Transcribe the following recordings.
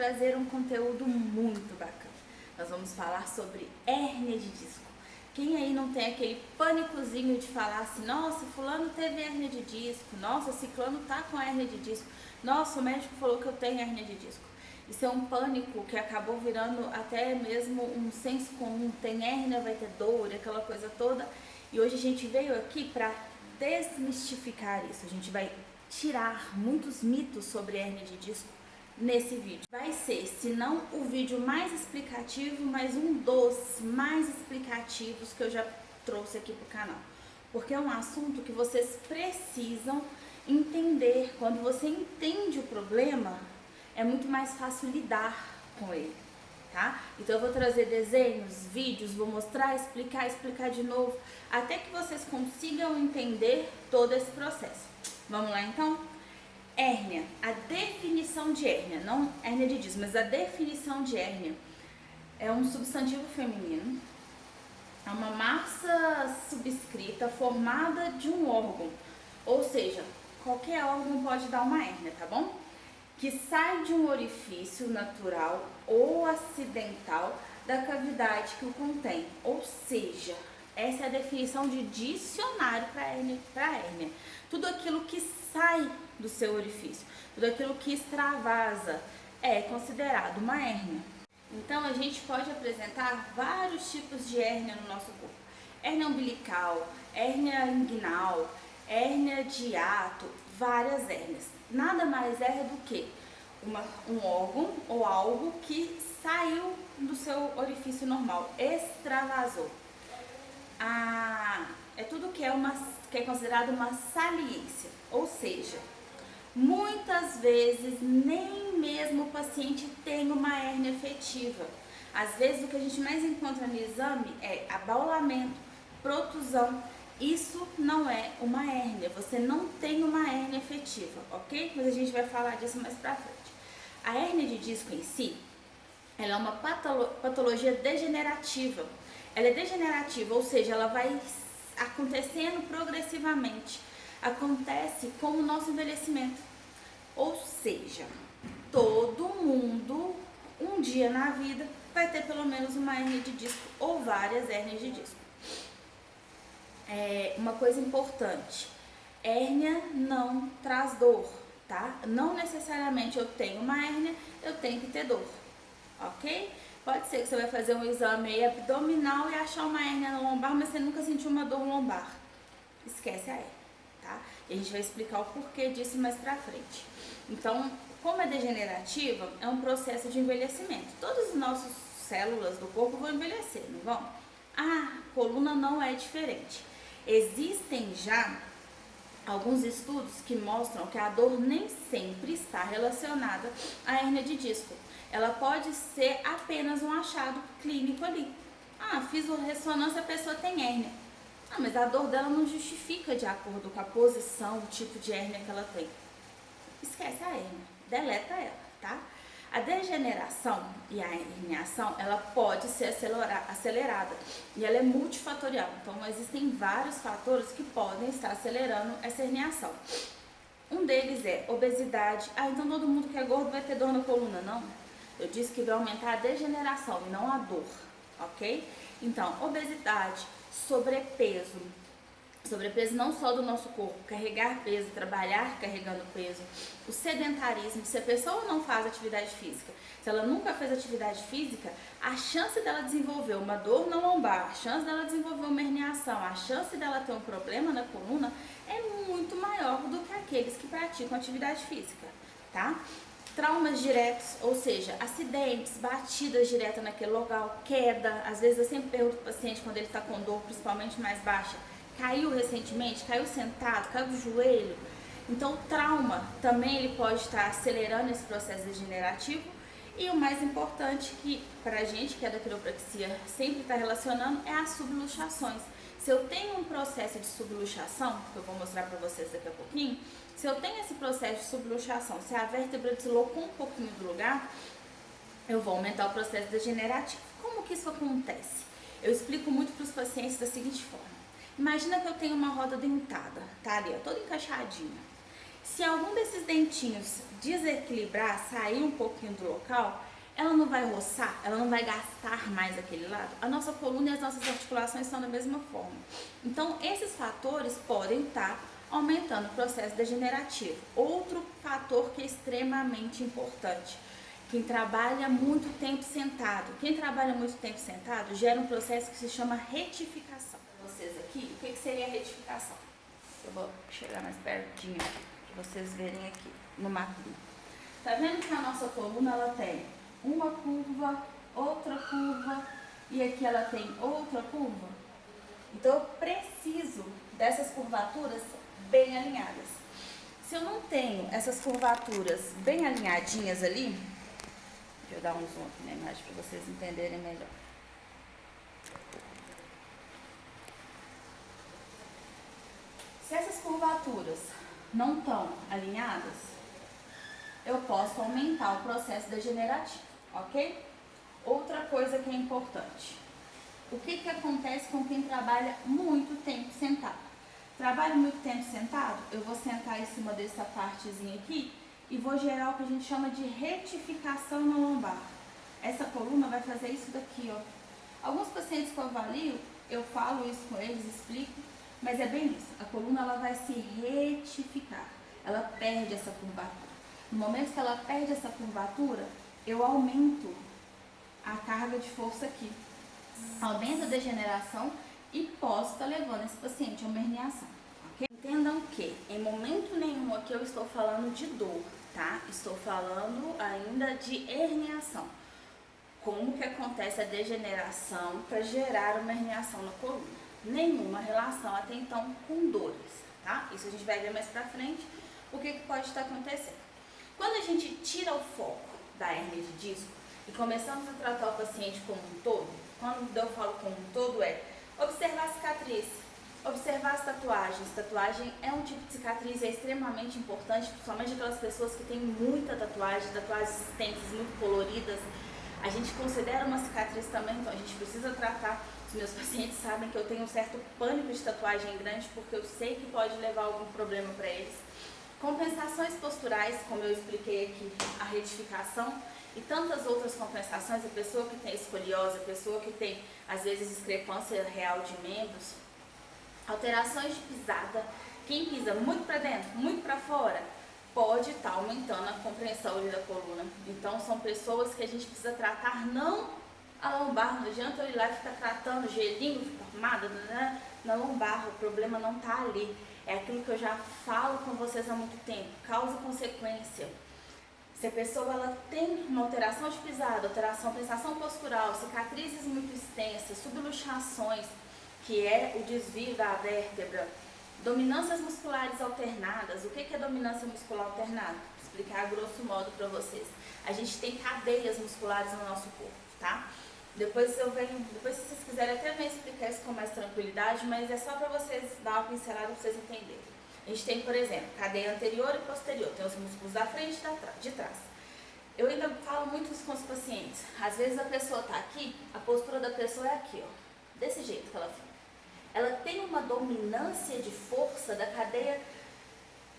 trazer um conteúdo muito bacana. Nós vamos falar sobre hérnia de disco. Quem aí não tem aquele pânicozinho de falar assim, nossa, fulano teve hérnia de disco, nossa, ciclano tá com hérnia de disco, nossa, o médico falou que eu tenho hérnia de disco. Isso é um pânico que acabou virando até mesmo um senso comum, tem hérnia, vai ter dor, aquela coisa toda. E hoje a gente veio aqui para desmistificar isso, a gente vai tirar muitos mitos sobre hérnia de disco nesse vídeo. Vai ser, se não o vídeo mais explicativo, mas um dos mais explicativos que eu já trouxe aqui pro canal. Porque é um assunto que vocês precisam entender. Quando você entende o problema, é muito mais fácil lidar com ele, tá? Então eu vou trazer desenhos, vídeos, vou mostrar, explicar de novo, até que vocês consigam entender todo esse processo. Vamos lá então? Hérnia, a definição de hérnia, não hérnia de disco, mas a definição de hérnia é um substantivo feminino, é uma massa subscrita formada de um órgão, ou seja, qualquer órgão pode dar uma hérnia, tá bom? Que sai de um orifício natural ou acidental da cavidade que o contém, ou seja, essa é a definição de dicionário para hérnia. Tudo aquilo que sai do seu orifício, tudo aquilo que extravasa é considerado uma hérnia. Então a gente pode apresentar vários tipos de hérnia no nosso corpo. Hérnia umbilical, hérnia inguinal, hérnia de hiato, várias hérnias. Nada mais é do que um órgão ou algo que saiu do seu orifício normal, extravasou. É tudo que é considerado uma saliência, ou seja, muitas vezes nem mesmo o paciente tem uma hérnia efetiva. Às vezes o que a gente mais encontra no exame é abaulamento, protusão. Isso não é uma hérnia, você não tem uma hérnia efetiva, ok? Mas a gente vai falar disso mais pra frente. A hérnia de disco em si, ela é uma patologia degenerativa. Ela é degenerativa, ou seja, ela vai acontecendo progressivamente. Acontece com o nosso envelhecimento. Ou seja, todo mundo, um dia na vida, vai ter pelo menos uma hérnia de disco ou várias hérnias de disco. Uma coisa importante, hérnia não traz dor, tá? Não necessariamente eu tenho uma hérnia, eu tenho que ter dor, ok? Pode ser que você vai fazer um exame aí abdominal e achar uma hérnia na lombar, mas você nunca sentiu uma dor lombar. Esquece a hérnia, tá? E a gente vai explicar o porquê disso mais pra frente. Então, como é degenerativa, é um processo de envelhecimento. Todas as nossas células do corpo vão envelhecer, não vão? A coluna não é diferente. Existem já alguns estudos que mostram que a dor nem sempre está relacionada à hérnia de disco. Ela pode ser apenas um achado clínico ali. Fiz uma ressonância, a pessoa tem hérnia. Mas a dor dela não justifica de acordo com a posição, o tipo de hérnia que ela tem. Esquece a hérnia, deleta ela, tá? A degeneração e a herniação, ela pode ser acelerada e ela é multifatorial. Então, existem vários fatores que podem estar acelerando essa herniação. Um deles é obesidade. Então todo mundo que é gordo vai ter dor na coluna, não? Eu disse que vai aumentar a degeneração e não a dor, ok? Então, obesidade, sobrepeso. Sobrepeso não só do nosso corpo, carregar peso, trabalhar carregando peso, o sedentarismo, se a pessoa não faz atividade física, se ela nunca fez atividade física, a chance dela desenvolver uma dor na lombar, a chance dela desenvolver uma herniação, a chance dela ter um problema na coluna é muito maior do que aqueles que praticam atividade física, tá? Traumas diretos, ou seja, acidentes, batidas diretas naquele local, queda, às vezes eu sempre pergunto para o paciente quando ele está com dor, principalmente mais baixa, caiu recentemente, caiu sentado, caiu do joelho. Então o trauma também ele pode estar acelerando esse processo degenerativo. E o mais importante que pra gente que é da quiropraxia sempre está relacionando é as subluxações. Se eu tenho um processo de subluxação, que eu vou mostrar para vocês daqui a pouquinho, se eu tenho esse processo de subluxação, se a vértebra deslocou um pouquinho do lugar, eu vou aumentar o processo degenerativo. Como que isso acontece? Eu explico muito para os pacientes da seguinte forma. Imagina que eu tenho uma roda dentada, tá ali, ó, toda encaixadinha. Se algum desses dentinhos desequilibrar, sair um pouquinho do local, ela não vai roçar, ela não vai gastar mais aquele lado. A nossa coluna e as nossas articulações são da mesma forma. Então, esses fatores podem estar aumentando o processo degenerativo. Outro fator que é extremamente importante: quem trabalha muito tempo sentado. Quem trabalha muito tempo sentado gera um processo que se chama retificação. Para vocês aqui, o que seria a retificação? Eu vou chegar mais pertinho para vocês verem aqui no mapinha. Tá vendo que a nossa coluna ela tem uma curva, outra curva e aqui ela tem outra curva? Então eu preciso dessas curvaturas bem alinhadas. Se eu não tenho essas curvaturas bem alinhadinhas ali, deixa eu dar um zoom aqui na imagem para vocês entenderem melhor. Se essas curvaturas não estão alinhadas, eu posso aumentar o processo degenerativo, ok? Outra coisa que é importante: o que acontece com quem trabalha muito tempo sentado? Trabalho muito tempo sentado, eu vou sentar em cima dessa partezinha aqui e vou gerar o que a gente chama de retificação na lombar. Essa coluna vai fazer isso daqui, ó. Alguns pacientes que eu avalio, eu falo isso com eles, explico, mas é bem isso. A coluna ela vai se retificar, ela perde essa curvatura. No momento que ela perde essa curvatura, eu aumento a carga de força aqui, aumento a degeneração e posso estar levando esse paciente a uma herniação. Okay? Entendam que em momento nenhum aqui eu estou falando de dor, tá? Estou falando ainda de herniação. Como que acontece a degeneração para gerar uma herniação na coluna? Nenhuma relação até então com dores, tá? Isso a gente vai ver mais pra frente, o que pode estar acontecendo. Quando a gente tira o foco da hérnia de disco e começamos a tratar o paciente como um todo, quando eu falo como um todo é observar a cicatriz, observar as tatuagens. Tatuagem é um tipo de cicatriz, é extremamente importante, principalmente aquelas pessoas que têm muita tatuagem, tatuagens extensas, muito coloridas. A gente considera uma cicatriz também, então a gente precisa tratar. Os meus pacientes sabem que eu tenho um certo pânico de tatuagem grande, porque eu sei que pode levar algum problema para eles. Compensações posturais, como eu expliquei aqui, a retificação e tantas outras compensações. A pessoa que tem escoliose, a pessoa que tem, às vezes, discrepância real de membros, alterações de pisada. Quem pisa muito para dentro, muito para fora, pode estar aumentando a compreensão ali da coluna. Então, são pessoas que a gente precisa tratar, não a lombar. Não adianta eu ir lá e ficar tratando gelinho, formada, né? Na lombar. O problema não está ali. É aquilo que eu já falo com vocês há muito tempo, causa e consequência. Se a pessoa ela tem uma alteração de pisada, compensação postural, cicatrizes muito extensas, subluxações, que é o desvio da vértebra, dominâncias musculares alternadas. O que é dominância muscular alternada? Vou explicar a grosso modo para vocês. A gente tem cadeias musculares no nosso corpo, tá? Depois se vocês quiserem até me explicar isso com mais tranquilidade, mas é só para vocês dar uma pincelada para vocês entenderem. A gente tem, por exemplo, cadeia anterior e posterior, tem os músculos da frente e de trás. Eu ainda falo muito isso com os pacientes. Às vezes a pessoa está aqui, a postura da pessoa é aqui, ó, desse jeito que ela fica. Ela tem uma dominância de força da cadeia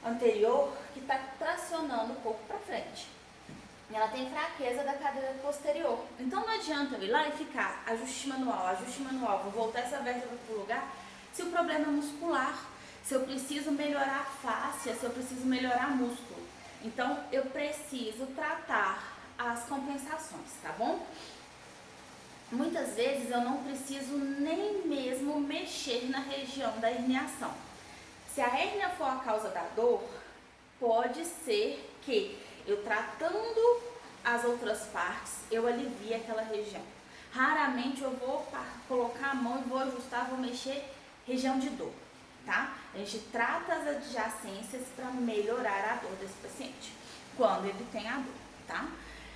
anterior que está tracionando o corpo para frente. E ela tem fraqueza da cadeia posterior. Então não adianta eu ir lá e ficar ajuste manual, vou voltar essa vértebra para o lugar, se o problema é muscular, se eu preciso melhorar a fáscia, se eu preciso melhorar músculo. Então eu preciso tratar as compensações, tá bom? Muitas vezes eu não preciso nem mesmo mexer na região da herniação. Se a hérnia for a causa da dor, pode ser que eu tratando as outras partes, eu alivie aquela região. Raramente eu vou colocar a mão e vou ajustar, vou mexer região de dor, tá? A gente trata as adjacências para melhorar a dor desse paciente, quando ele tem a dor, tá?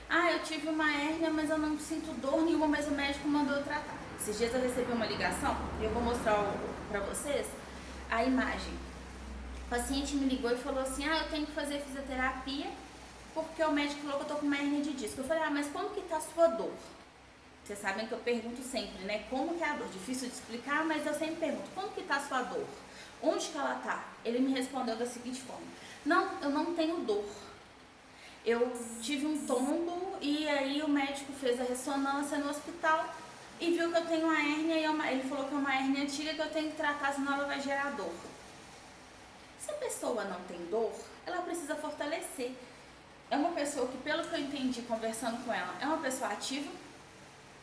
Ah, eu tive uma hérnia, mas eu não sinto dor nenhuma, mas o médico mandou eu tratar. Esses dias eu recebi uma ligação, e eu vou mostrar para vocês a imagem. O paciente me ligou e falou assim, eu tenho que fazer fisioterapia, porque o médico falou que eu tô com uma hérnia de disco. Eu falei, mas como que tá a sua dor? Vocês sabem que eu pergunto sempre, né? Como que é a dor? Difícil de explicar, mas eu sempre pergunto, como que tá a sua dor? Onde que ela tá? Ele me respondeu da seguinte forma, Não, eu não tenho dor. Eu tive um tombo e aí o médico fez a ressonância no hospital e viu que eu tenho uma hérnia e ele falou que é uma hérnia antiga que eu tenho que tratar, senão ela vai gerar dor. Se a pessoa não tem dor, ela precisa fortalecer. É uma pessoa que, pelo que eu entendi conversando com ela, é uma pessoa ativa,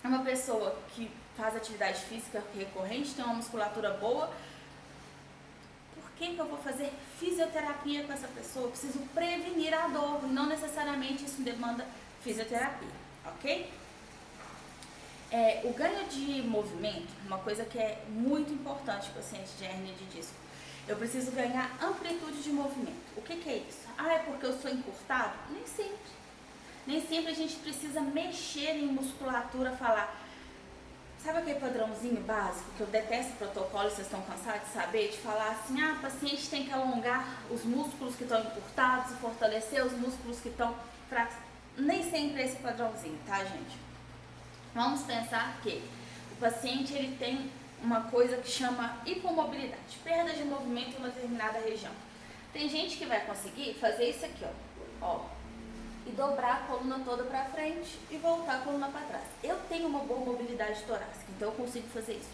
é uma pessoa que faz atividade física recorrente, tem uma musculatura boa. Por que eu vou fazer fisioterapia com essa pessoa? Eu preciso prevenir a dor, não necessariamente isso demanda fisioterapia, ok? O ganho de movimento, uma coisa que é muito importante para o paciente de hérnia de disco. Eu preciso ganhar amplitude de movimento. O que é isso? É porque eu sou encurtado? Nem sempre. Nem sempre a gente precisa mexer em musculatura, falar... Sabe aquele padrãozinho básico que eu detesto protocolo, vocês estão cansados de saber? De falar assim, o paciente tem que alongar os músculos que estão encurtados e fortalecer os músculos que estão fracos. Nem sempre é esse padrãozinho, tá, gente? Vamos pensar que o paciente ele tem uma coisa que chama hipomobilidade, perda de movimento em uma determinada região. Tem gente que vai conseguir fazer isso aqui, ó, e dobrar a coluna toda para frente e voltar a coluna para trás. Eu tenho uma boa mobilidade torácica, então eu consigo fazer isso.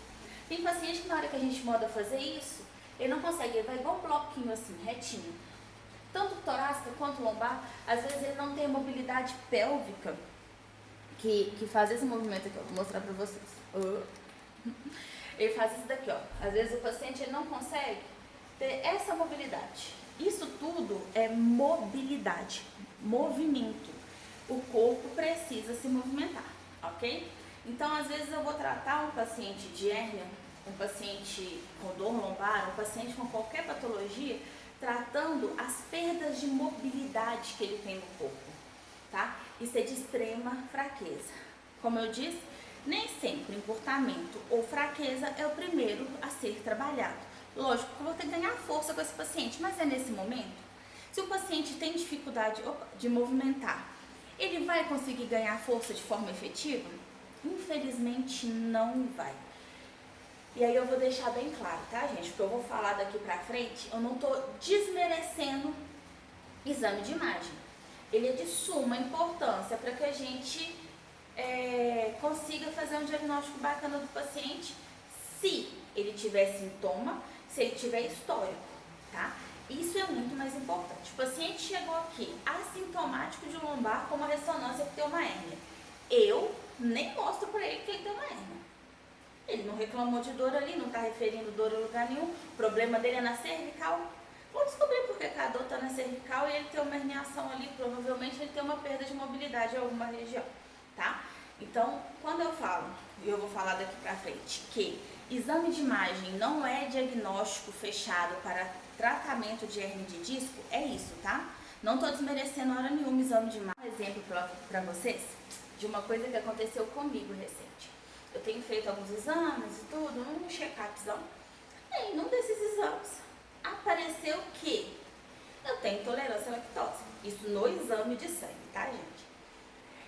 Tem paciente que na hora que a gente manda fazer isso, ele não consegue, ele vai igual um bloquinho assim, retinho. Tanto torácica quanto lombar, às vezes ele não tem a mobilidade pélvica que faz esse movimento aqui, ó, vou mostrar para vocês. Ele faz isso daqui, ó. Às vezes o paciente ele não consegue ter essa mobilidade. Isso tudo é mobilidade, movimento. O corpo precisa se movimentar, ok? Então, às vezes eu vou tratar um paciente de hérnia, um paciente com dor lombar, um paciente com qualquer patologia, tratando as perdas de mobilidade que ele tem no corpo, tá? Isso é de extrema fraqueza. Como eu disse, nem sempre encurtamento ou fraqueza é o primeiro a ser trabalhado. Lógico que eu vou ter que ganhar força com esse paciente, mas é nesse momento. Se o paciente tem dificuldade de movimentar, ele vai conseguir ganhar força de forma efetiva? Infelizmente não vai. E aí eu vou deixar bem claro, tá, gente? Porque eu vou falar daqui pra frente, eu não tô desmerecendo exame de imagem. Ele é de suma importância para que a gente consiga fazer um diagnóstico bacana do paciente, se ele tiver sintoma, se ele tiver histórico, tá? Isso é muito mais importante. O paciente chegou aqui assintomático de lombar com uma ressonância que tem uma hérnia. Eu nem mostro para ele que ele tem uma hérnia. Ele não reclamou de dor ali, não está referindo dor em lugar nenhum. O problema dele é na cervical. Vamos descobrir por que a dor está na cervical e ele tem uma herniação ali. Provavelmente ele tem uma perda de mobilidade em alguma região, tá? Então, quando eu falo, e eu vou falar daqui pra frente, que exame de imagem não é diagnóstico fechado para tratamento de hérnia de disco, é isso, tá? Não tô desmerecendo hora nenhuma exame de imagem. Um exemplo pra vocês de uma coisa que aconteceu comigo recente. Eu tenho feito alguns exames e tudo, um check-upzão. E em um desses exames apareceu que eu tenho intolerância à lactose. Isso no exame de sangue, tá, gente?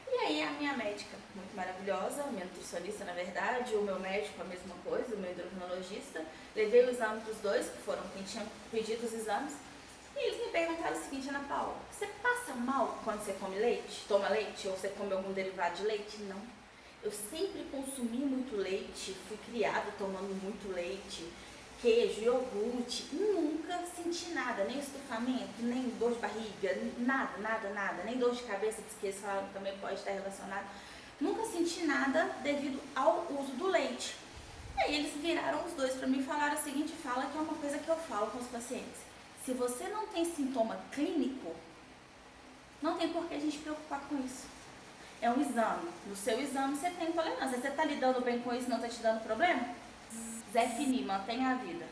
E aí a minha médica, muito maravilhosa, minha nutricionista na verdade, o meu médico a mesma coisa, o meu endocrinologista, levei o exame para os dois, que foram quem tinha pedido os exames, e eles me perguntaram o seguinte: Ana Paula, você passa mal quando você come leite, toma leite, ou você come algum derivado de leite? Não. Eu sempre consumi muito leite, fui criada tomando muito leite, queijo, iogurte, nunca senti nada, nem estufamento, nem dor de barriga, nada, nem dor de cabeça, que eles falaram que também pode estar relacionado. Nunca senti nada devido ao uso do leite. Aí eles viraram os dois para mim e falaram a seguinte fala, que é uma coisa que eu falo com os pacientes: se você não tem sintoma clínico, não tem por que a gente preocupar com isso. É um exame. No seu exame você tem intolerância. Você está lidando bem com isso e não está te dando problema? Zé Fini, mantenha a vida.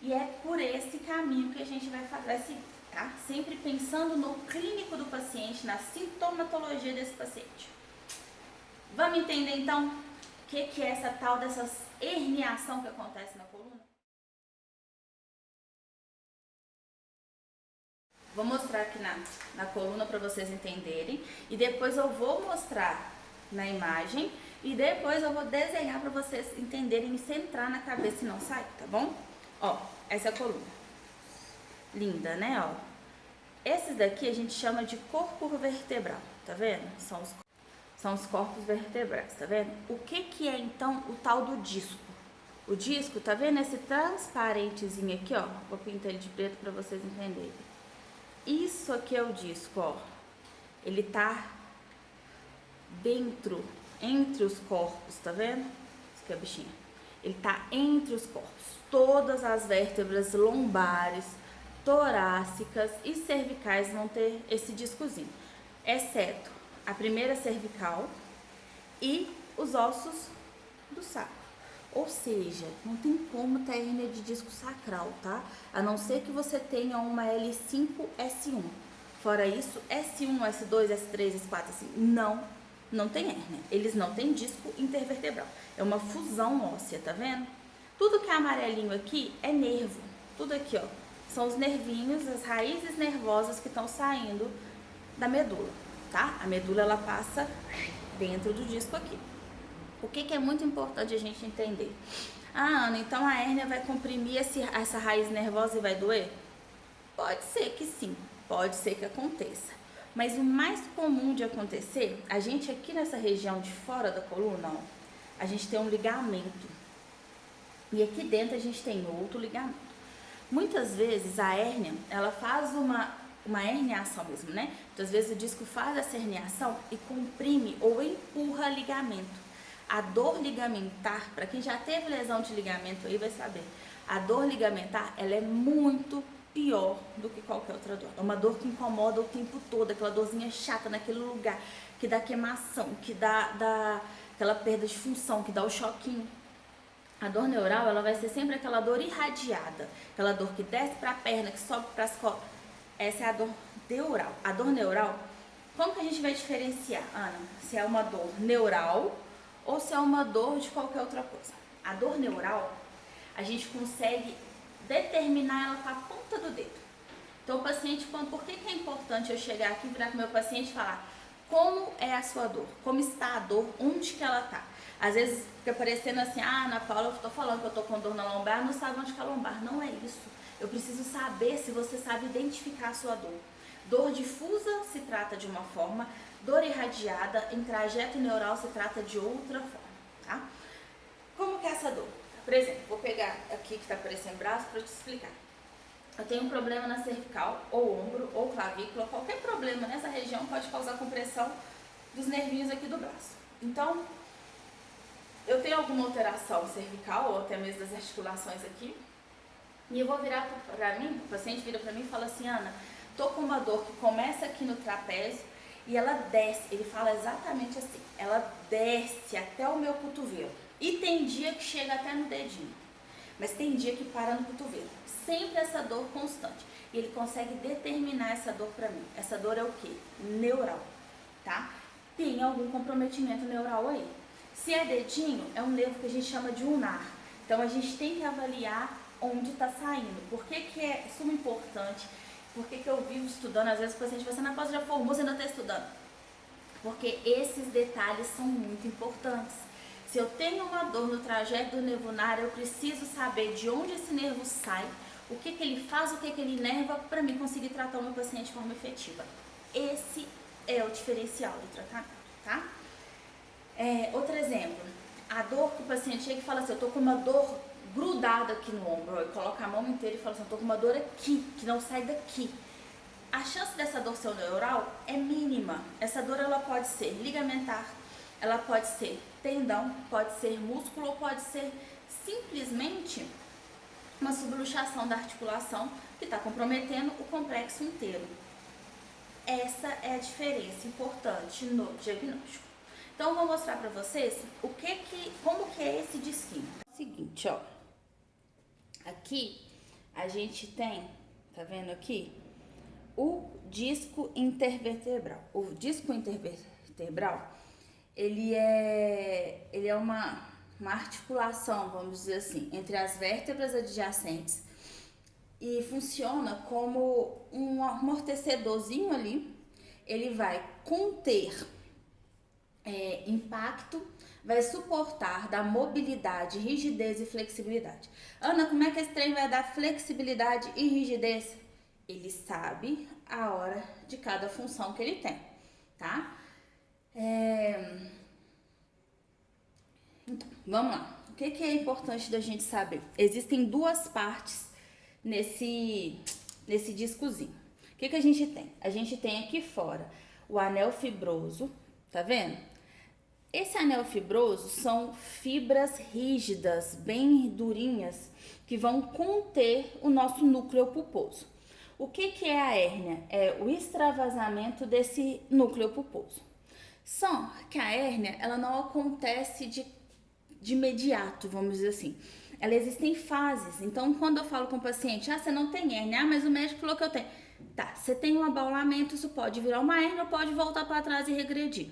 E é por esse caminho que a gente vai seguir, tá? Sempre pensando no clínico do paciente, na sintomatologia desse paciente. Vamos entender então o que é essa tal dessa herniação que acontece na coluna? Vou mostrar aqui na coluna para vocês entenderem e depois eu vou mostrar na imagem e depois eu vou desenhar para vocês entenderem e centrar na cabeça e não sair, tá bom? Ó, essa é a coluna. Linda, né? Ó, Esses daqui a gente chama de corpo vertebral, tá vendo? São os corpos vertebrais, tá vendo? O que é então o tal do disco? O disco, tá vendo esse transparentezinho aqui, ó? Vou pintar ele de preto para vocês entenderem. Isso aqui é o disco, ó. Ele tá dentro, entre os corpos, tá vendo? Isso aqui é a bichinha. Ele tá entre os corpos. Todas as vértebras lombares, torácicas e cervicais vão ter esse discozinho, exceto a primeira cervical e os ossos do sacro. Ou seja, não tem como ter hérnia de disco sacral, tá? A não ser que você tenha uma L5, S1. Fora isso, S1, S2, S3, S4, assim, não tem hérnia. Eles não têm disco intervertebral. É uma fusão óssea, tá vendo? Tudo que é amarelinho aqui é nervo. Tudo aqui, ó, são os nervinhos, as raízes nervosas que estão saindo da medula, tá? A medula, ela passa dentro do disco aqui. O que é muito importante a gente entender? Ah, Ana, então a hérnia vai comprimir essa raiz nervosa e vai doer? Pode ser que sim, pode ser que aconteça. Mas o mais comum de acontecer, a gente aqui nessa região de fora da coluna, ó, a gente tem um ligamento. E aqui dentro a gente tem outro ligamento. Muitas vezes a hérnia, ela faz uma herniação mesmo, né? Muitas vezes o disco faz essa herniação e comprime ou empurra ligamento. A dor ligamentar, para quem já teve lesão de ligamento aí vai saber, a dor ligamentar, ela é muito pior do que qualquer outra dor. É uma dor que incomoda o tempo todo, aquela dorzinha chata naquele lugar, que dá queimação, que dá aquela perda de função, que dá o choquinho. A dor neural, ela vai ser sempre aquela dor irradiada, aquela dor que desce para a perna, que sobe para as costas. Essa é a dor neural. A dor neural, como que a gente vai diferenciar, Ana, se é uma dor neural ou se é uma dor de qualquer outra coisa? A dor neural, a gente consegue determinar ela com a ponta do dedo. Então, o paciente, por que é importante eu chegar aqui, virar com o meu paciente e falar como é a sua dor, como está a dor, onde que ela está? Às vezes fica parecendo assim, ah, Ana Paula, eu tô falando que eu tô com dor na lombar, não sabe onde que é a lombar. Não é isso. Eu preciso saber se você sabe identificar a sua dor. Dor difusa se trata de uma forma, dor irradiada em trajeto neural se trata de outra forma, tá? Como que é essa dor? Por exemplo, vou pegar aqui que tá parecendo braço para te explicar. Eu tenho um problema na cervical, ou ombro, ou clavícula, qualquer problema nessa região pode causar compressão dos nervinhos aqui do braço. Então, eu tenho alguma alteração cervical, ou até mesmo das articulações aqui, e eu vou virar para mim, o paciente vira para mim e fala assim, Ana, tô com uma dor que começa aqui no trapézio e ela desce, ele fala exatamente assim, ela desce até o meu cotovelo. E tem dia que chega até no dedinho, mas tem dia que para no cotovelo. Sempre essa dor constante. E ele consegue determinar essa dor para mim. Essa dor é o quê? Neural, tá? Tem algum comprometimento neural aí. Se é dedinho, é um nervo que a gente chama de ulnar. Então a gente tem que avaliar onde está saindo. Por que é suma importante? Por que eu vivo estudando? Às vezes o paciente fala assim, na pós já formou, você ainda está estudando. Porque esses detalhes são muito importantes. Se eu tenho uma dor no trajeto do nervo ulnar, eu preciso saber de onde esse nervo sai, o que ele faz, o que ele inerva, para mim conseguir tratar o meu paciente de forma efetiva. Esse é o diferencial do tratamento, tá? Outro exemplo, a dor que o paciente chega e fala assim, eu tô com uma dor grudada aqui no ombro, eu coloco a mão inteira e falo assim, eu tô com uma dor aqui, que não sai daqui. A chance dessa dor ser neural é mínima. Essa dor, ela pode ser ligamentar, ela pode ser tendão, pode ser músculo ou pode ser simplesmente uma subluxação da articulação que está comprometendo o complexo inteiro. Essa é a diferença importante no diagnóstico. Então, eu vou mostrar para vocês como que é esse disquinho. É o seguinte, ó. Aqui a gente tem, tá vendo aqui? O disco intervertebral. O disco intervertebral, ele é uma articulação, vamos dizer assim, entre as vértebras adjacentes e funciona como um amortecedorzinho ali. Ele vai conter impacto, vai suportar da mobilidade, rigidez e flexibilidade. Ana, como é que esse trem vai dar flexibilidade e rigidez? Ele sabe a hora de cada função que ele tem, tá? Então, vamos lá. O que é importante da gente saber? Existem duas partes nesse discozinho. O que a gente tem? A gente tem aqui fora o anel fibroso, tá vendo? Esse anel fibroso são fibras rígidas, bem durinhas, que vão conter o nosso núcleo pulposo. O que é a hérnia? É o extravasamento desse núcleo pulposo. Só que a hérnia, ela não acontece de imediato, vamos dizer assim. Ela existe em fases. Então, quando eu falo com o paciente, você não tem hérnia, mas o médico falou que eu tenho. Tá, você tem um abaulamento, isso pode virar uma hérnia ou pode voltar para trás e regredir.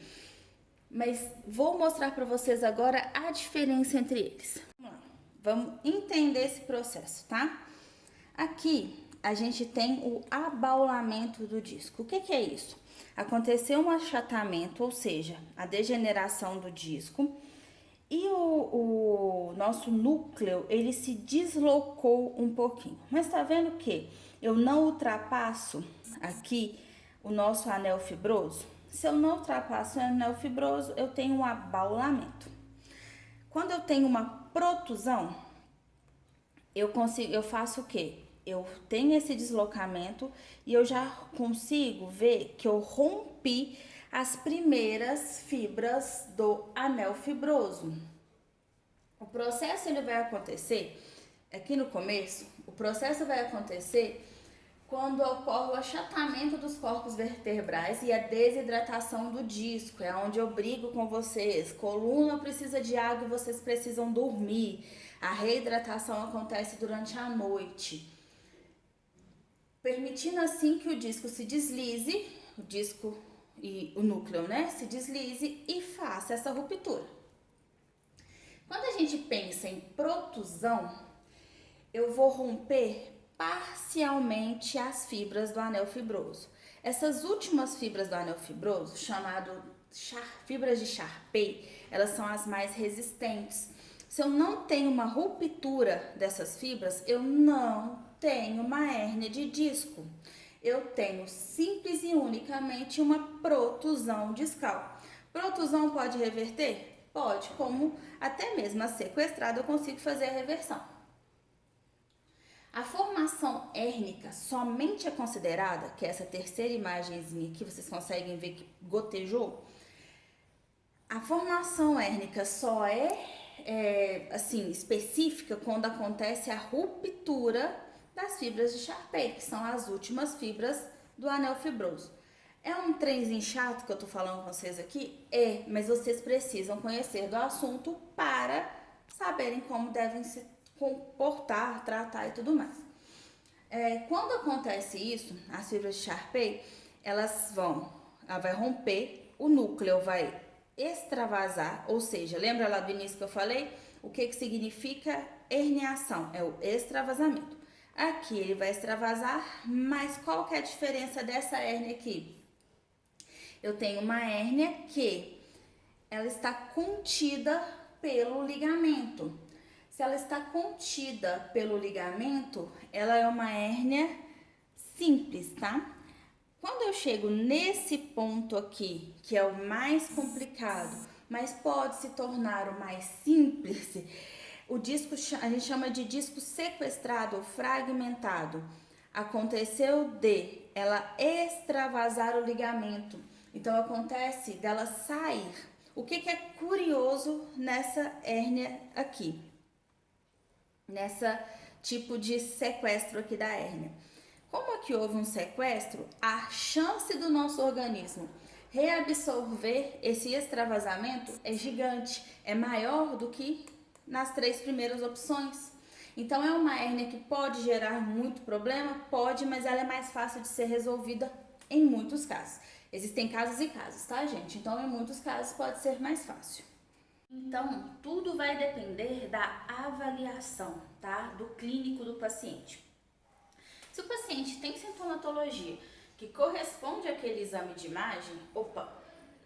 Mas vou mostrar para vocês agora a diferença entre eles. Vamos lá, vamos entender esse processo, tá? Aqui a gente tem o abaulamento do disco. O que é isso? Aconteceu um achatamento, ou seja, a degeneração do disco, e o nosso núcleo, ele se deslocou um pouquinho. Mas tá vendo que eu não ultrapasso aqui o nosso anel fibroso? Se eu não ultrapasso o anel fibroso, eu tenho um abaulamento. Quando eu tenho uma protusão, eu faço o quê? Eu tenho esse deslocamento e eu já consigo ver que eu rompi as primeiras fibras do anel fibroso. O processo ele vai acontecer, aqui no começo, o processo vai acontecer quando ocorre o achatamento dos corpos vertebrais e a desidratação do disco. É onde eu brigo com vocês. Coluna precisa de água e vocês precisam dormir. A reidratação acontece durante a noite, permitindo assim que o disco se deslize, o disco e o núcleo, né, se deslize e faça essa ruptura. Quando a gente pensa em protusão, eu vou romper parcialmente as fibras do anel fibroso. Essas últimas fibras do anel fibroso, chamado fibras de Charpey, elas são as mais resistentes. Se eu não tenho uma ruptura dessas fibras, eu não tenho uma hérnia de disco. Eu tenho simples e unicamente uma protusão discal. Protusão pode reverter? Pode, como até mesmo a sequestrada eu consigo fazer a reversão. A formação hérnica somente é considerada, que é essa terceira imagenzinha aqui, vocês conseguem ver que gotejou. A formação hérnica só assim, específica quando acontece a ruptura das fibras de Charpey, que são as últimas fibras do anel fibroso. É um trenzinho chato que eu tô falando com vocês aqui? É, mas vocês precisam conhecer do assunto para saberem como devem se comportar, tratar e tudo mais. Quando acontece isso, as fibras de Charpey, ela vai romper, o núcleo vai extravasar, ou seja, lembra lá do início que eu falei? O que significa herniação? É o extravasamento. Aqui ele vai extravasar, mas qual que é a diferença dessa hérnia aqui? Eu tenho uma hérnia que ela está contida pelo ligamento. Se ela está contida pelo ligamento, ela é uma hérnia simples, tá? Quando eu chego nesse ponto aqui, que é o mais complicado, mas pode se tornar o mais simples, o disco a gente chama de disco sequestrado ou fragmentado. Aconteceu de ela extravasar o ligamento. Então acontece dela sair. O que é curioso nessa hérnia aqui? Nessa tipo de sequestro aqui da hérnia. Como aqui houve um sequestro, a chance do nosso organismo reabsorver esse extravasamento é gigante, é maior do que nas 3 primeiras opções. Então é uma hérnia que pode gerar muito problema? Pode, mas ela é mais fácil de ser resolvida em muitos casos. Existem casos e casos, tá, gente? Então em muitos casos pode ser mais fácil. Então, tudo vai depender da avaliação, tá? Do clínico do paciente. Se o paciente tem sintomatologia que corresponde àquele exame de imagem, opa,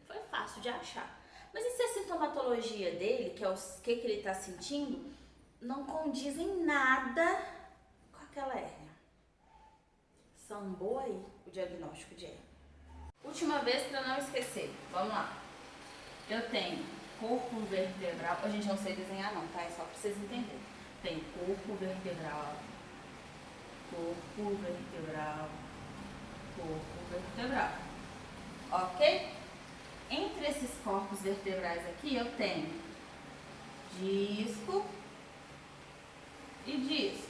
foi fácil de achar. Mas e se a sintomatologia dele, que é o que ele está sentindo, não condiz em nada com aquela hérnia? Sambou aí, o diagnóstico de hérnia. Última vez para não esquecer, vamos lá. Eu tenho corpo vertebral, a gente não sei desenhar não, tá? É só para vocês entenderem. Tem corpo vertebral, corpo vertebral, corpo vertebral, ok? Entre esses corpos vertebrais aqui eu tenho disco e disco.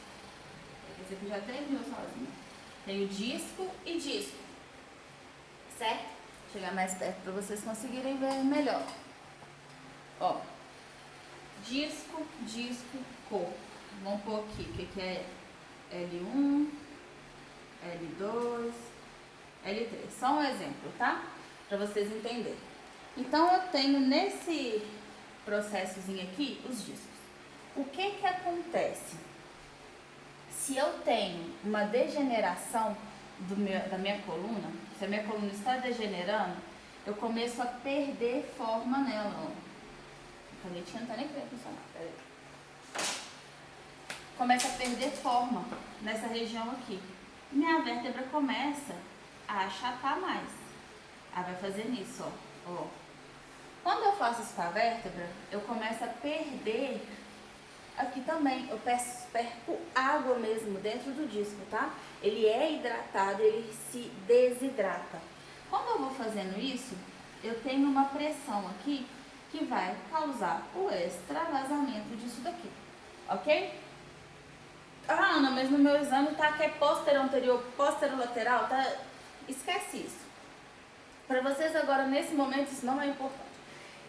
Esse aqui já terminou sozinho. Tenho disco e disco, certo? Vou chegar mais perto para vocês conseguirem ver melhor. Ó, disco, disco, corpo. Vamos pôr aqui o que é L1, L2, L3. Só um exemplo, tá? Para vocês entenderem. Então eu tenho nesse processozinho aqui os discos. O que acontece? Se eu tenho uma degeneração da minha coluna, se a minha coluna está degenerando, eu começo a perder forma nela, ó. A canetinha não tá nem querendo funcionar, peraí. Começa a perder forma nessa região aqui. Minha vértebra começa a achatar mais. Ela vai fazer nisso, ó. Quando eu faço isso com a vértebra, eu começo a perder aqui também. Eu perco água mesmo dentro do disco, tá? Ele é hidratado, ele se desidrata. Quando eu vou fazendo isso, eu tenho uma pressão aqui que vai causar o extravasamento disso daqui, ok? Ah, Ana, mas no meu exame tá que é póstero anterior, póstero lateral, tá? Esquece isso. Para vocês agora, nesse momento, isso não é importante.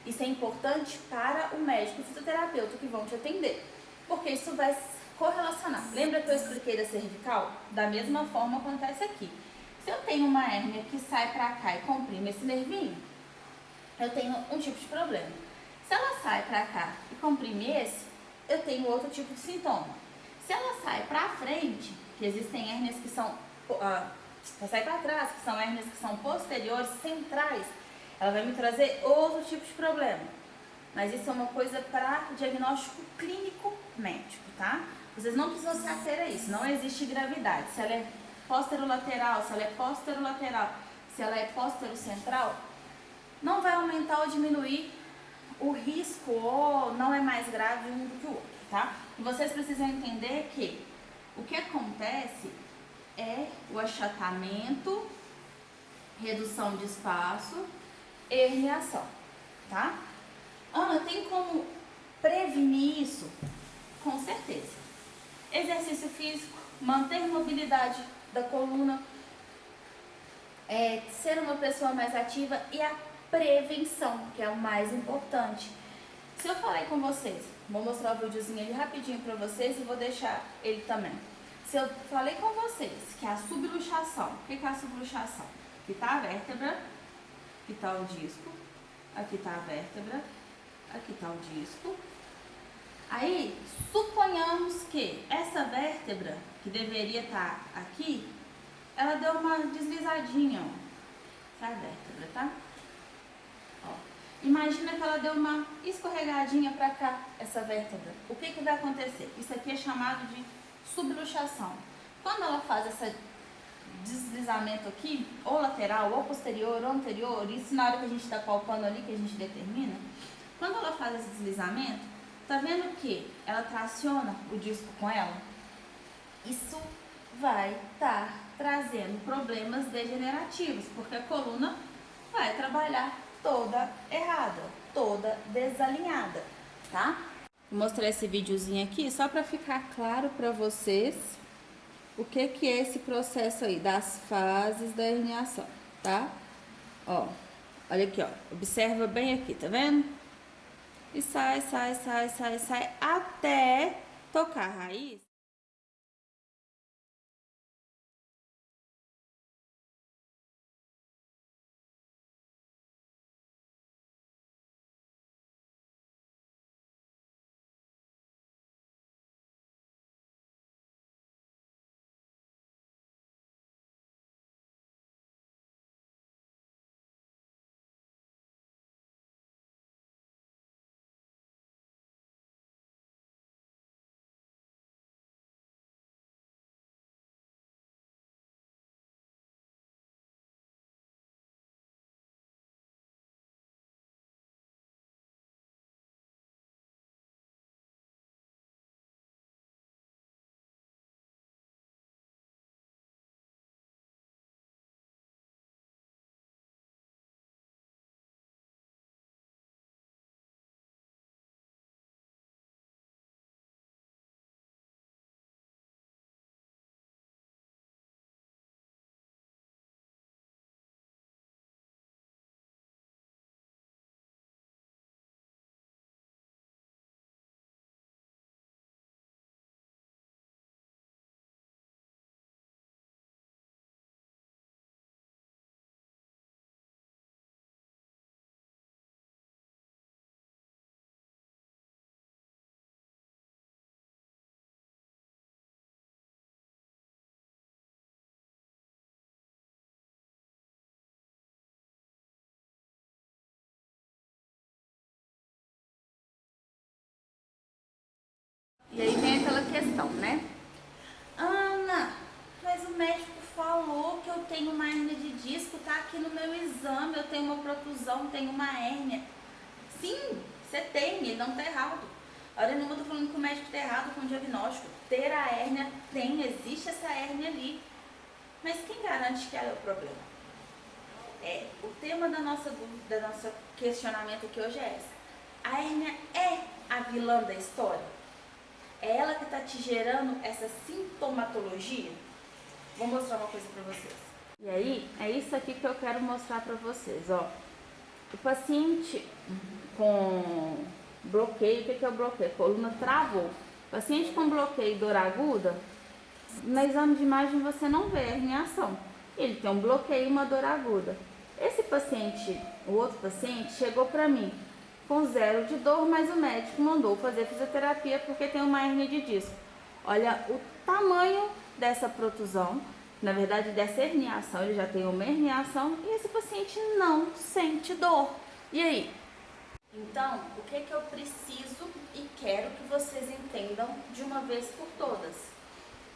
Isso é importante para o médico e o fisioterapeuta que vão te atender, porque isso vai correlacionar. Lembra que eu expliquei da cervical? Da mesma forma acontece aqui. Se eu tenho uma hérnia que sai para cá e comprime esse nervinho, eu tenho um tipo de problema. Se ela sai para cá e comprime esse, eu tenho outro tipo de sintoma. Se ela sai para frente, que existem hérnias que são sai para trás, que são hérnias que são posteriores, centrais, ela vai me trazer outro tipo de problema. Mas isso é uma coisa para diagnóstico clínico médico, tá? Vocês não precisam se ater a isso, não existe gravidade. Se ela é posterolateral, se ela é posterolateral, se ela é posterocentral, não vai aumentar ou diminuir o risco ou não é mais grave um do que o outro, tá? E vocês precisam entender que o que acontece é o achatamento, redução de espaço, herniação, tá? Ana, tem como prevenir isso? Com certeza. Exercício físico, manter mobilidade da coluna, ser uma pessoa mais ativa e a prevenção, que é o mais importante. Se eu falei com vocês, vou mostrar o videozinho ali rapidinho para vocês e vou deixar ele também. Se eu falei com vocês que a subluxação, o que é a subluxação? Aqui está a vértebra, aqui está o disco, aqui está a vértebra, aqui está o disco. Aí, suponhamos que essa vértebra, que deveria estar aqui, ela deu uma deslizadinha, ó. Essa é a vértebra, tá? Ó. Imagina que ela deu uma escorregadinha para cá, essa vértebra. O que vai acontecer? Isso aqui é chamado de subluxação. Quando ela faz esse deslizamento aqui, ou lateral, ou posterior, ou anterior, isso na hora que a gente está palpando ali, que a gente determina, quando ela faz esse deslizamento, tá vendo que ela traciona o disco com ela? Isso vai estar trazendo problemas degenerativos, porque a coluna vai trabalhar toda errada, toda desalinhada, tá? Vou mostrar esse videozinho aqui só para ficar claro para vocês o que é esse processo aí das fases da herniação, tá? Ó, olha aqui, ó, observa bem aqui, tá vendo? E sai, sai, sai, sai, sai, até tocar a raiz. E aí vem aquela questão, né? Ana, mas o médico falou que eu tenho uma hérnia de disco, tá aqui no meu exame, eu tenho uma protusão, tenho uma hérnia. Sim, você tem, ele não tá errado. A hora nenhuma eu tô falando que o médico tá errado com o diagnóstico. Ter a hérnia, existe essa hérnia ali. Mas quem garante que é o problema? O tema da nossa dúvida, da nosso questionamento aqui hoje é essa. A hérnia é a vilã da história? É ela que está te gerando essa sintomatologia? Vou mostrar uma coisa para vocês. E aí, é isso aqui que eu quero mostrar para vocês, ó. O paciente com bloqueio, o que é o bloqueio? A coluna travou. O paciente com bloqueio dor aguda, no exame de imagem você não vê a herniação. Ele tem um bloqueio e uma dor aguda. Esse paciente, o outro paciente, chegou para mim com 0 de dor, mas o médico mandou fazer fisioterapia porque tem uma hérnia de disco. Olha o tamanho dessa protusão, na verdade dessa herniação, ele já tem uma herniação e esse paciente não sente dor. E aí? Então, o que eu preciso e quero que vocês entendam de uma vez por todas?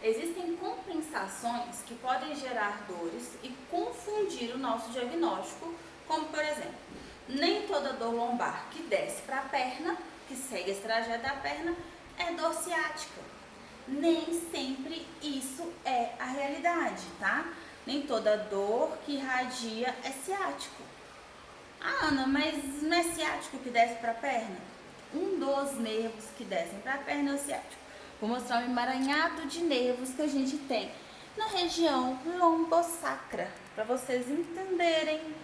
Existem compensações que podem gerar dores e confundir o nosso diagnóstico, como por exemplo, nem toda dor lombar que desce para a perna, que segue esse trajeto da perna, é dor ciática. Nem sempre isso é a realidade, tá? Nem toda dor que irradia é ciático. Ah, Ana, mas não é ciático que desce para a perna? Um dos nervos que descem para a perna é o ciático. Vou mostrar um emaranhado de nervos que a gente tem na região lombosacra, para vocês entenderem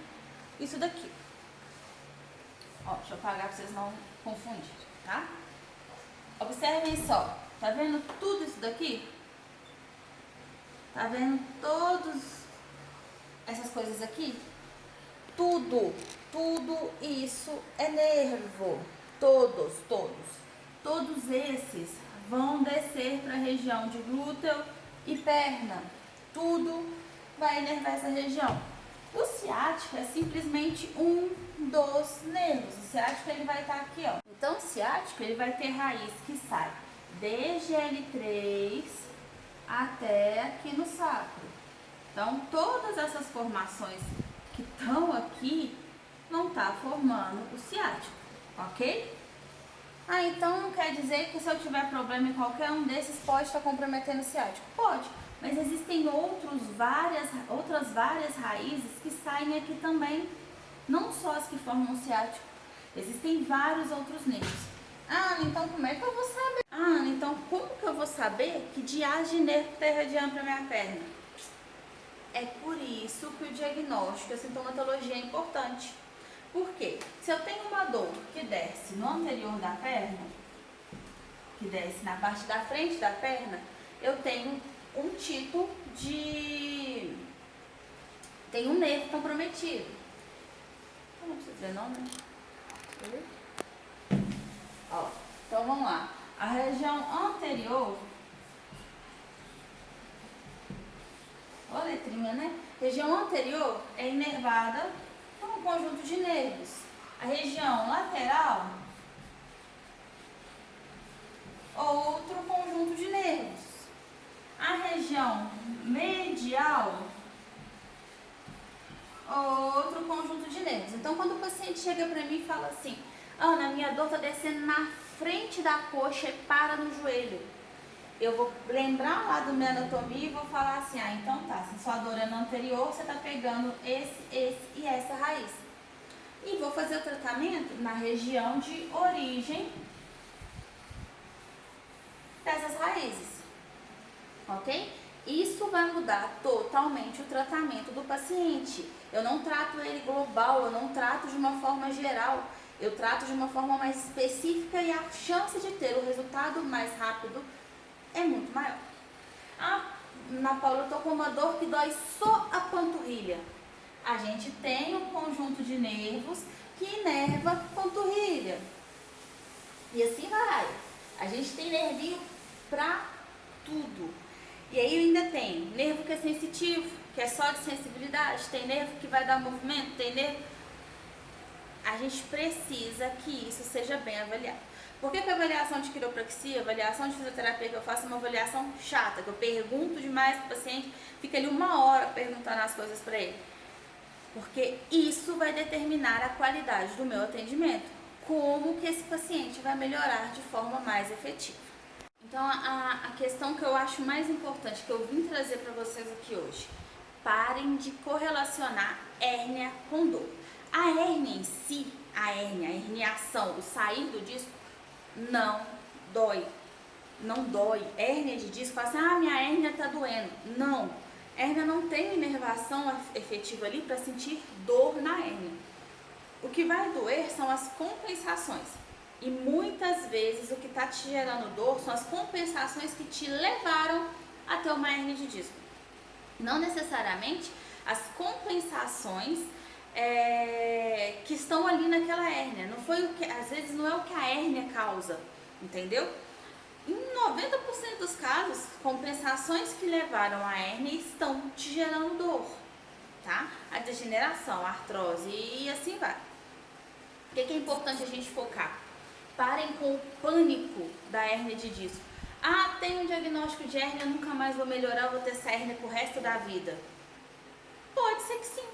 isso daqui. Ó, deixa eu apagar para vocês não confundirem, tá? Observem só, tá vendo tudo isso daqui? Tá vendo todas essas coisas aqui? Tudo isso é nervo. Todos esses vão descer para a região de glúteo e perna. Tudo vai inervar essa região. O ciático é simplesmente um dos nervos. O ciático ele vai estar aqui, ó. Então o ciático ele vai ter raiz que sai desde L3 até aqui no sacro. Então todas essas formações que estão aqui não tá formando o ciático, ok? Ah, então não quer dizer que se eu tiver problema em qualquer um desses pode estar comprometendo o ciático? Pode, mas existem outras várias raízes que saem aqui também, não só as que formam o ciático, existem vários outros nervos. Ah, então como é que eu vou saber? Ah, então como que eu vou saber que diagem de nervo está irradiando para minha perna? É por isso que o diagnóstico, a sintomatologia é importante. Por quê? Se eu tenho uma dor que desce no anterior da perna, que desce na parte da frente da perna, eu tenho um tipo de... tem um nervo comprometido. Eu não preciso ver não, né? Ó, então vamos lá. A região anterior... Ó a letrinha, né? Região anterior é inervada por um conjunto de nervos. A região lateral, outro conjunto de nervos. A região medial, outro conjunto de nervos. Então, quando o paciente chega para mim e fala assim, Ana, minha dor está descendo na frente da coxa e para no joelho. Eu vou lembrar lá da minha anatomia e vou falar assim, ah, então tá, se sua dor é no anterior, você tá pegando esse e essa raiz. E vou fazer o tratamento na região de origem dessas raízes, ok? Isso vai mudar totalmente o tratamento do paciente. Eu não trato ele global, eu não trato de uma forma geral, eu trato de uma forma mais específica e a chance de ter o resultado mais rápido é muito maior. Ah, Ana Paula, eu tô com uma dor que dói só a panturrilha. A gente tem um conjunto de nervos que inerva a panturrilha. E assim vai. A gente tem nervinho pra tudo. E aí ainda tem nervo que é sensitivo, que é só de sensibilidade. Tem nervo que vai dar movimento, tem nervo... A gente precisa que isso seja bem avaliado. Por que a avaliação de quiropraxia, a avaliação de fisioterapia que eu faço é uma avaliação chata, que eu pergunto demais pro paciente, fica ali 1 hora perguntando as coisas para ele? Porque isso vai determinar a qualidade do meu atendimento, como que esse paciente vai melhorar de forma mais efetiva. Então, a questão que eu acho mais importante, que eu vim trazer para vocês aqui hoje, parem de correlacionar hérnia com dor. A hérnia em si, a herniação, o sair do disco, não dói. Não dói. Hérnia de disco, fala assim, minha hérnia tá doendo. Não. Hérnia não tem inervação efetiva ali para sentir dor na hérnia. O que vai doer são as compensações. E muitas vezes o que está te gerando dor são as compensações que te levaram a ter uma hérnia de disco. Não necessariamente as compensações que estão ali naquela hérnia. Não foi o que, às vezes não é o que a hérnia causa, entendeu? Em 90% dos casos, compensações que levaram à hérnia estão te gerando dor, tá? A degeneração, a artrose e assim vai. O que é importante a gente focar? Parem com o pânico da hérnia de disco. Tenho um diagnóstico de hérnia, nunca mais vou melhorar, vou ter essa hérnia pro resto da vida. Pode ser que sim,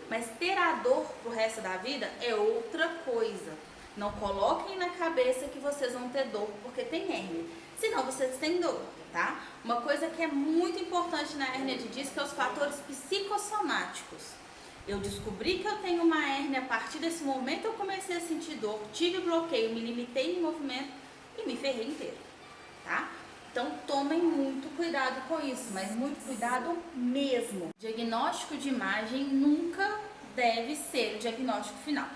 mas ter a dor pro resto da vida é outra coisa. Não coloquem na cabeça que vocês vão ter dor porque tem hérnia, senão vocês têm dor, tá? Uma coisa que é muito importante na hérnia de disco é os fatores psicossomáticos. Eu descobri que eu tenho uma hérnia, a partir desse momento eu comecei a sentir dor, tive bloqueio, me limitei em movimento e me ferrei inteiro, tá? Então tomem muito cuidado com isso, mas muito cuidado mesmo. Diagnóstico de imagem nunca deve ser o diagnóstico final.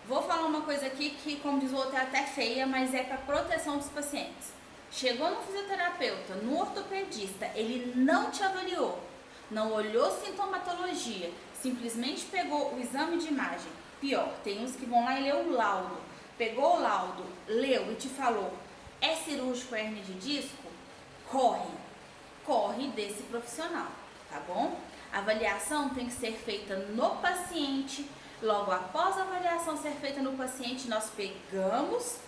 Vou falar uma coisa aqui que, como diz o outro, é até feia, mas é para proteção dos pacientes. Chegou no fisioterapeuta, no ortopedista, ele não te avaliou, não olhou sintomatologia, simplesmente pegou o exame de imagem. Pior, tem uns que vão lá e lê o laudo. Pegou o laudo, leu e te falou, é cirúrgico hérnia de disco? Corre desse profissional, tá bom? A avaliação tem que ser feita no paciente. Logo após a avaliação ser feita no paciente, nós pegamos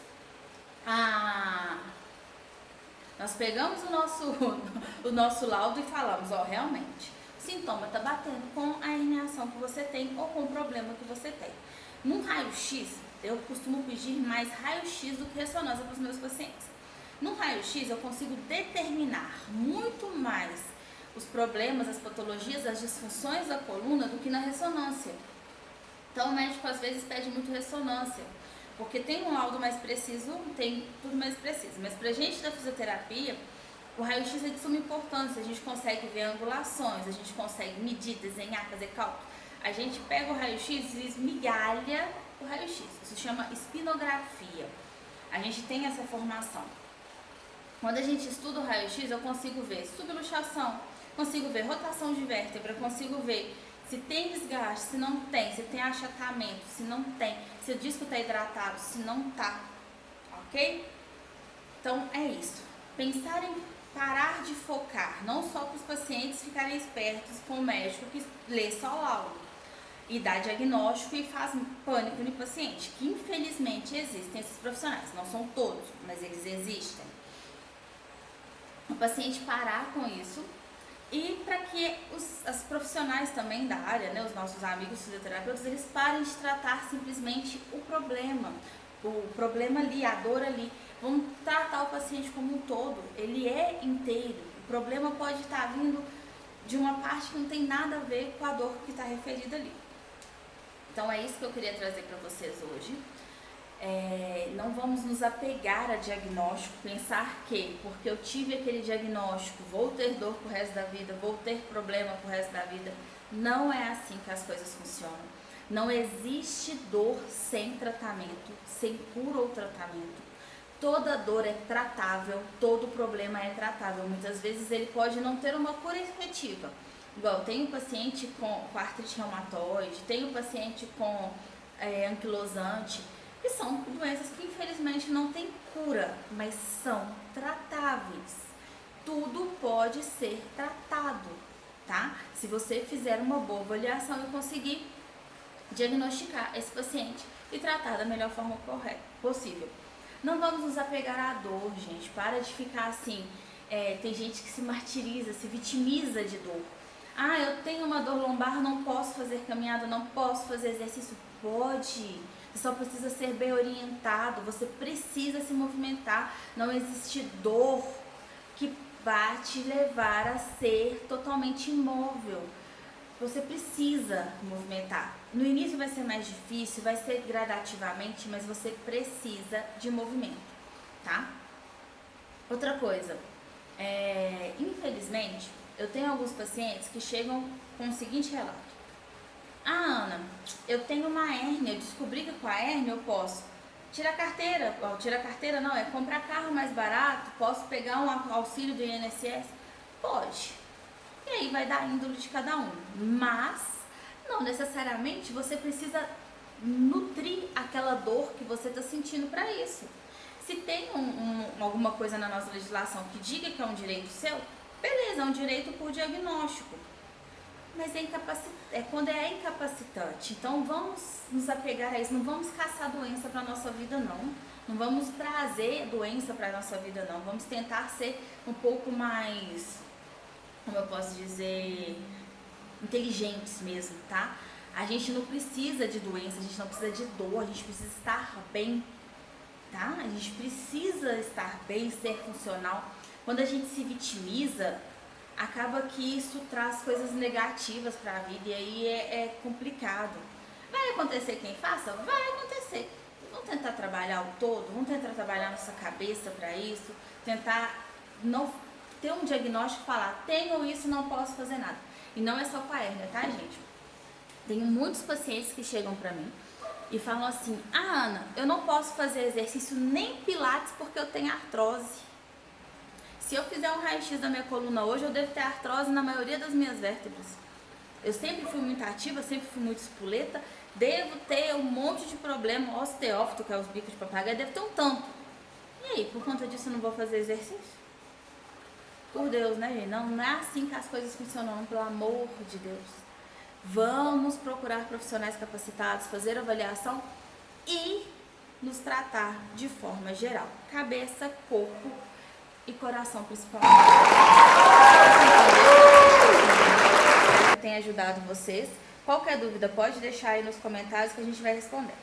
o nosso laudo e falamos, realmente, o sintoma está batendo com a herniação que você tem ou com o problema que você tem. Num raio-x, eu costumo pedir mais raio-x do que ressonância para os meus pacientes. No raio-x eu consigo determinar muito mais os problemas, as patologias, as disfunções da coluna do que na ressonância. Então o médico às vezes pede muito ressonância, porque tem um laudo mais preciso, tem tudo mais preciso. Mas pra gente da fisioterapia, o raio-x é de suma importância. A gente consegue ver angulações, a gente consegue medir, desenhar, fazer cálculo. A gente pega o raio-x e esmigalha o raio-x. Isso se chama espinografia. A gente tem essa formação. Quando a gente estuda o raio-x, eu consigo ver subluxação, consigo ver rotação de vértebra, consigo ver se tem desgaste, se não tem, se tem achatamento, se não tem, se o disco está hidratado, se não está, ok? Então é isso. Pensar em parar de focar, não só para os pacientes ficarem espertos com o médico que lê só o laudo e dá diagnóstico e faz pânico no paciente, que infelizmente existem esses profissionais, não são todos, mas eles existem. O paciente parar com isso e para que as profissionais também da área, né, os nossos amigos fisioterapeutas, eles parem de tratar simplesmente o problema ali, a dor ali. Vamos tratar o paciente como um todo, ele é inteiro. O problema pode estar vindo de uma parte que não tem nada a ver com a dor que está referida ali. Então é isso que eu queria trazer para vocês hoje. Não vamos nos apegar a diagnóstico, pensar que porque eu tive aquele diagnóstico vou ter dor pro resto da vida, vou ter problema pro resto da vida. Não é assim que as coisas funcionam. Não existe dor sem tratamento, sem cura ou tratamento. Toda dor é tratável, todo problema é tratável. Muitas vezes ele pode não ter uma cura efetiva. Igual, tem um paciente com artrite reumatoide, tem um paciente com anquilosante, que são doenças que infelizmente não têm cura, mas são tratáveis. Tudo pode ser tratado, tá? Se você fizer uma boa avaliação e conseguir diagnosticar esse paciente e tratar da melhor forma possível. Não vamos nos apegar à dor, gente. Para de ficar assim. Tem gente que se martiriza, se vitimiza de dor. Ah, eu tenho uma dor lombar, não posso fazer caminhada, não posso fazer exercício. Pode. Você só precisa ser bem orientado. Você precisa se movimentar. Não existe dor que vai te levar a ser totalmente imóvel. Você precisa movimentar. No início vai ser mais difícil, vai ser gradativamente, mas você precisa de movimento, tá? Outra coisa, infelizmente, eu tenho alguns pacientes que chegam com o seguinte relato. Ah, Ana, eu tenho uma hérnia, eu descobri que com a hérnia eu posso tirar carteira, não, é comprar carro mais barato, posso pegar um auxílio do INSS? Pode. E aí vai dar a índole de cada um. Mas, não necessariamente você precisa nutrir aquela dor que você está sentindo para isso. Se tem alguma coisa na nossa legislação que diga que é um direito seu, beleza, é um direito por diagnóstico. Mas quando é incapacitante. Então vamos nos apegar a isso, não vamos caçar doença para a nossa vida, não. Não vamos trazer doença para a nossa vida, não. Vamos tentar ser um pouco mais, como eu posso dizer, inteligentes mesmo, tá? A gente não precisa de doença, a gente não precisa de dor, a gente precisa estar bem, tá? A gente precisa estar bem, ser funcional. Quando a gente se vitimiza, acaba que isso traz coisas negativas para a vida e aí é complicado. Vai acontecer quem faça? Vai acontecer. Vamos tentar trabalhar o todo, vamos tentar trabalhar nossa cabeça para isso, tentar não ter um diagnóstico e falar, tenho isso, não posso fazer nada. E não é só com a hérnia, tá, gente? Tenho muitos pacientes que chegam para mim e falam assim, ah, Ana, eu não posso fazer exercício nem pilates porque eu tenho artrose. Se eu fizer um raio-x da minha coluna hoje, eu devo ter artrose na maioria das minhas vértebras. Eu sempre fui muito ativa, sempre fui muito espoleta, devo ter um monte de problema, osteófito, que é os bicos de papagaio, devo ter um tanto. E aí, por conta disso eu não vou fazer exercício? Por Deus, né, gente? Não é assim que as coisas funcionam, pelo amor de Deus. Vamos procurar profissionais capacitados, fazer avaliação e nos tratar de forma geral. Cabeça, corpo e coração principalmente. Espero que tenha ajudado vocês. Qualquer dúvida pode deixar aí nos comentários que a gente vai responder.